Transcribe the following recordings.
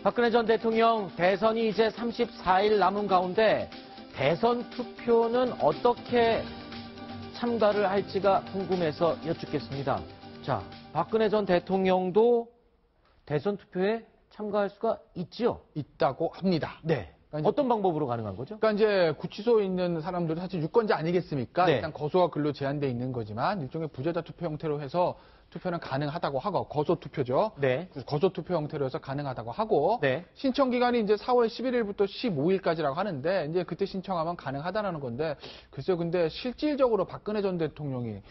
박근혜 전 대통령 대선이 이제 34일 남은 가운데 대선 투표는 어떻게 참가를 할지가 궁금해서 여쭙겠습니다. 자, 박근혜 전 대통령도 대선 투표에 참가할 수가 있지요? 있다고 합니다. 네. 그러니까 어떤 방법으로 가능한 거죠? 그러니까 이제 구치소에 있는 사람들은 사실 유권자 아니겠습니까? 네. 일단 거소가 근로 제한돼 있는 거지만 일종의 부재자 투표 형태로 해서 투표는 가능하다고 하고 거소 투표죠. 네. 거소 투표 형태로 해서 가능하다고 하고 네. 신청 기간이 이제 4월 11일부터 15일까지라고 하는데 이제 그때 신청하면 가능하다는 건데 글쎄요. 근데 실질적으로 박근혜 전 대통령이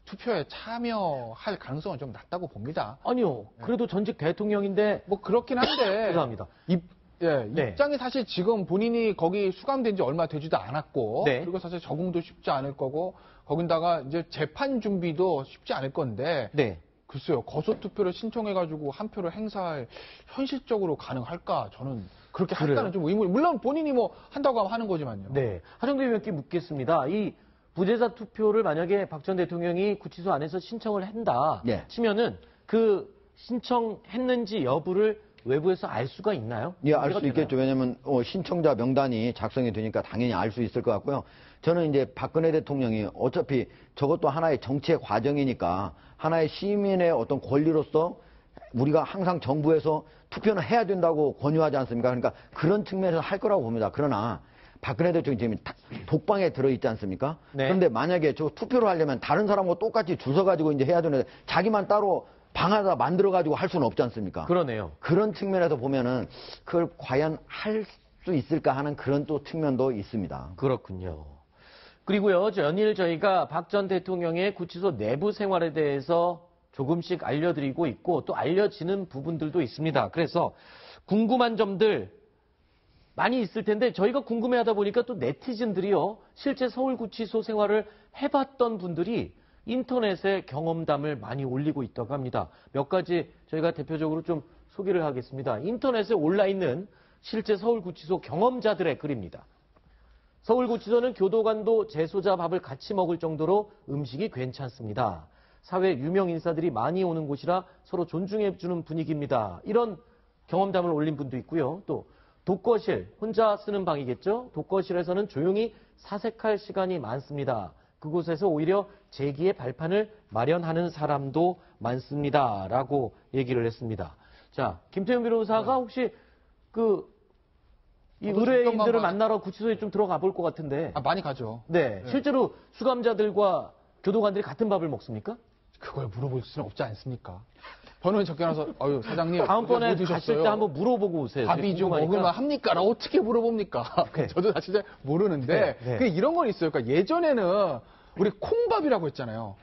투표에 참여할 가능성은 좀 낮다고 봅니다. 아니요. 그래도 전직 대통령인데 뭐 그렇긴 한데 죄송합니다. 네. 입장이 사실 지금 본인이 거기 수감된 지 얼마 되지도 않았고 네. 그리고 사실 적응도 쉽지 않을 거고 거긴다가 이제 재판 준비도 쉽지 않을 건데 네. 글쎄요. 거소 투표를 신청해가지고 한 표를 행사할 현실적으로 가능할까? 저는 그렇게 할까는 좀 의문이. 물론 본인이 뭐 한다고 하면 하는 거지만요. 네. 하정도 의원께 묻겠습니다. 이 부재자 투표를 만약에 박 전 대통령이 구치소 안에서 신청을 한다 네. 치면은 그 신청했는지 여부를 외부에서 알 수가 있나요? 예, 알 수 있겠죠. 왜냐하면 신청자 명단이 작성이 되니까 당연히 알 수 있을 것 같고요. 저는 이제 박근혜 대통령이 어차피 저것도 하나의 정치의 과정이니까 하나의 시민의 어떤 권리로서 우리가 항상 정부에서 투표는 해야 된다고 권유하지 않습니까? 그러니까 그런 측면에서 할 거라고 봅니다. 그러나 박근혜 대통령이 지금 독방에 들어있지 않습니까? 네. 그런데 만약에 저 투표를 하려면 다른 사람과 똑같이 줄 서가지고 이제 해야 되는데 자기만 따로 방 하나 만들어가지고 할 수는 없지 않습니까? 그러네요. 그런 측면에서 보면은 그걸 과연 할 수 있을까 하는 그런 또 측면도 있습니다. 그렇군요. 그리고요, 연일 저희가 박 전 대통령의 구치소 내부 생활에 대해서 조금씩 알려드리고 있고 또 알려지는 부분들도 있습니다. 그래서 궁금한 점들 많이 있을 텐데 저희가 궁금해하다 보니까 또 네티즌들이요, 실제 서울구치소 생활을 해봤던 분들이 인터넷에 경험담을 많이 올리고 있다고 합니다. 몇 가지 저희가 대표적으로 좀 소개를 하겠습니다. 인터넷에 올라있는 실제 서울구치소 경험자들의 글입니다. 서울구치소는 교도관도 재소자 밥을 같이 먹을 정도로 음식이 괜찮습니다. 사회 유명 인사들이 많이 오는 곳이라 서로 존중해주는 분위기입니다. 이런 경험담을 올린 분도 있고요. 또 독거실, 혼자 쓰는 방이겠죠? 독거실에서는 조용히 사색할 시간이 많습니다. 그곳에서 오히려 재기의 발판을 마련하는 사람도 많습니다. 라고 얘기를 했습니다. 자, 김태현 변호사가 혹시 이 의뢰인들을 만나러 구치소에 좀 들어가 볼 것 같은데. 많이 가죠. 네. 실제로 수감자들과 교도관들이 같은 밥을 먹습니까? 그걸 물어볼 수는 없지 않습니까? 번호에 적혀놔서, 사장님. 다음번에 뭐 갔을 때 한번 물어보고 오세요. 밥이 좀 먹을만 합니까? 나 어떻게 물어봅니까? 네. 저도 사실 잘 모르는데. 네, 네. 이런 건 있어요. 그러니까 예전에는 우리 콩밥이라고 했잖아요.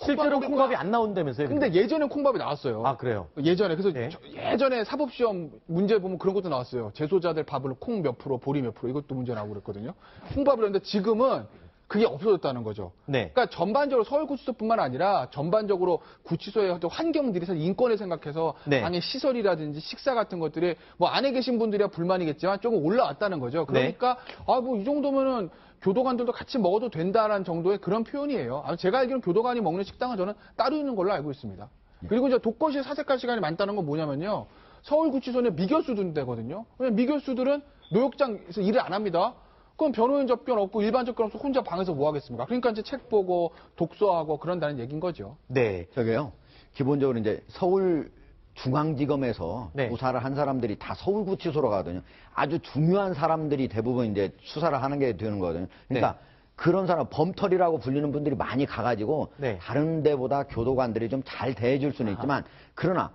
실제로 콩밥이 안 나온다면서요? 근데 예전에 콩밥이 나왔어요. 아, 그래요? 예전에. 그래서 네. 예전에 사법시험 문제 보면 그런 것도 나왔어요. 재소자들 밥을 콩 몇 프로, 보리 몇 프로 이것도 문제 나오고 그랬거든요. 콩밥을 했는데 지금은 그게 없어졌다는 거죠. 네. 그러니까 전반적으로 서울구치소뿐만 아니라 전반적으로 구치소의 어떤 환경들이 사실 인권을 생각해서 네. 방의 시설이라든지 식사 같은 것들이 뭐 안에 계신 분들이야 불만이겠지만 조금 올라왔다는 거죠. 그러니까 뭐 이 정도면은 교도관들도 같이 먹어도 된다라는 정도의 그런 표현이에요. 제가 알기로는 교도관이 먹는 식당은 저는 따로 있는 걸로 알고 있습니다. 그리고 이제 독거실 사색할 시간이 많다는 건 뭐냐면요. 서울구치소는 미결수들 되거든요. 왜냐면 미결수들은 노역장에서 일을 안 합니다. 그럼 변호인 접견 없고 일반 접견 없고 혼자 방에서 뭐 하겠습니까? 그러니까 이제 책 보고 독서하고 그런다는 얘기인 거죠. 네. 저게요. 기본적으로 이제 서울중앙지검에서 네. 조사를 한 사람들이 다 서울구치소로 가거든요. 아주 중요한 사람들이 대부분 이제 수사를 하는 게 되는 거거든요. 그러니까 그런 사람, 범털이라고 불리는 분들이 많이 가가지고 다른 데보다 교도관들이 좀 잘 대해줄 수는 있지만 그러나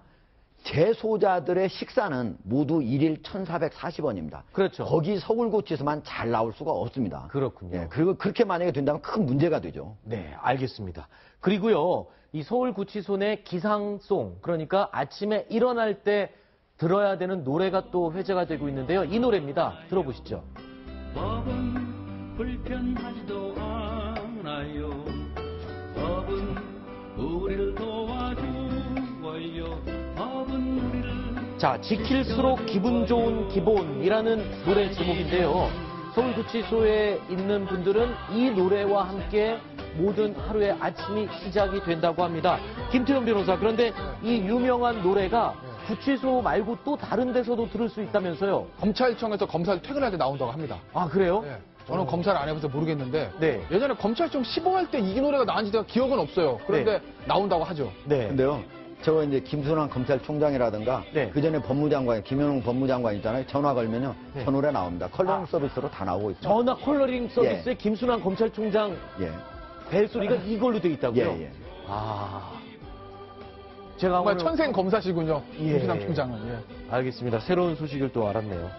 재소자들의 식사는 모두 1일 1,440원입니다. 그렇죠. 거기 서울구치소만 잘 나올 수가 없습니다. 그렇군요. 그리고 그렇게 만약에 된다면 큰 문제가 되죠. 네, 알겠습니다. 그리고요, 이 서울구치소 내 기상송, 그러니까 아침에 일어날 때 들어야 되는 노래가 또 회자가 되고 있는데요. 이 노래입니다. 들어보시죠. 법은 불편하지도 않아요. 법은 우리를 도와주어요. 법은 우리를. 자, 지킬수록 기분 좋은 기본이라는 노래 제목인데요. 서울구치소에 있는 분들은 이 노래와 함께 모든 하루의 아침이 시작이 된다고 합니다. 김태현 변호사, 그런데 이 유명한 노래가 구치소 말고 또 다른 데서도 들을 수 있다면서요? 검찰청에서 검사를 퇴근할 때 나온다고 합니다. 아, 그래요? 네. 저는 검사를 안 해봐서 모르겠는데 네. 예전에 검찰청 시봉할 때 이 노래가 나온지 제가 기억은 없어요. 그런데 나온다고 하죠. 네. 근데요, 저거 이제 김순환 검찰총장이라든가 네. 그 전에 법무장관, 김현웅 법무장관 있잖아요. 전화 걸면요, 네. 저 노래 나옵니다. 컬러링 서비스로 다 나오고 있습니다. 전화 컬러링 서비스에 김순환 검찰총장 예, 벨소리가 이걸로 돼 있다고요? 예, 예. 아. 제가 정말 오늘 천생 검사시군요. 예. 김수남 총장은. 예. 알겠습니다. 새로운 소식을 또 알았네요.